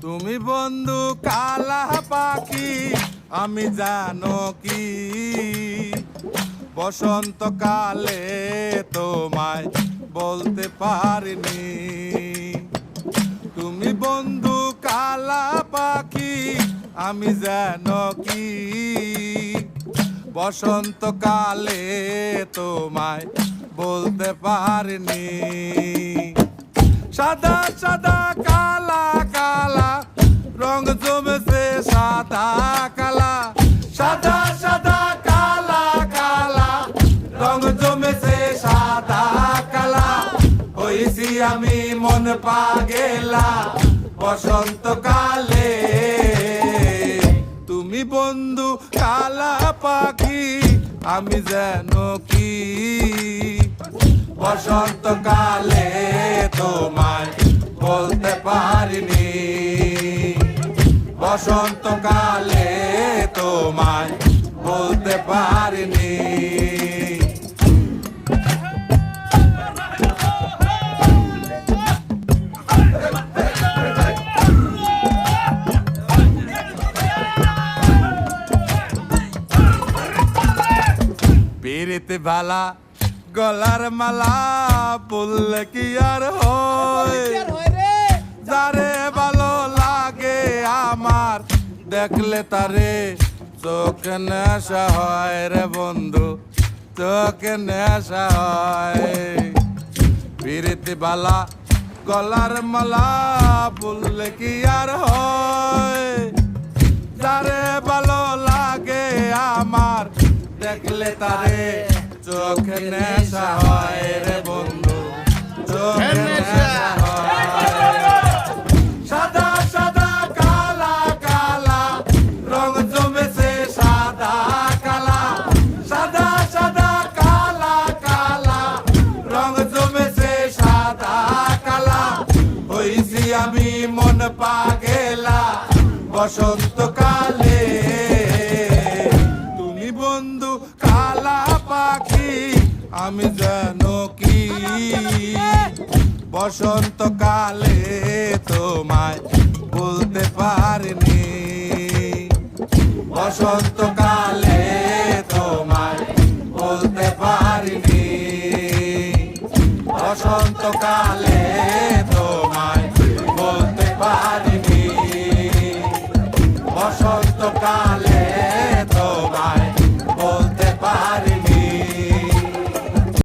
তুমি বন্ধু কালা পাখি, আমি জানো কি বসন্তকালে তোমায় বলতে পারিনি। তুমি বন্ধু কালা পাখি, আমি জানো কি বসন্তকালে তোমায় বলতে পারিনি। সাদা সাদা কালা কালা রং জমেছে সাদা কালা, সাদা সাদা কালা কালা রং জমেছে সাদা কালা। হইছি আমি মন পাগেলা বসন্তকালে। তুমি বন্ধু কালা পাখি, আমি যেন কি বসন্তকালে তোমায় বলতে পারিনি। বসন্তকালে তোমায় বলতে পারিনি। পিরিতে বালা গলার মালা বললে কি আর হয়, যারে ভালো লাগে আমার দেখলে তারে চোখে নেশা হয় রে বন্ধু, চোখে নেশা হয়। পিরিতে বালা গলার মালা বললে কি আর হয়, যারে ভালো লাগে আমার দেখলে তারে চোখে নেশা হয় রে বন্ধু, চোখে নেশা হয়। সাদা সাদা কালা কালা রং জমেছে সাদা কালা, সাদা সাদা কালা কালা রং জমেছে সাদা কালা। হইছি আমি মন পাগেলা বসন্তকালে। তুমি বন্ধু কালা পাখি, আমি জানো কি বসন্তকালে তোমায় বলতে পারিনি। বসন্তকালে তোমায় বলতে পারিনি। বসন্তকালে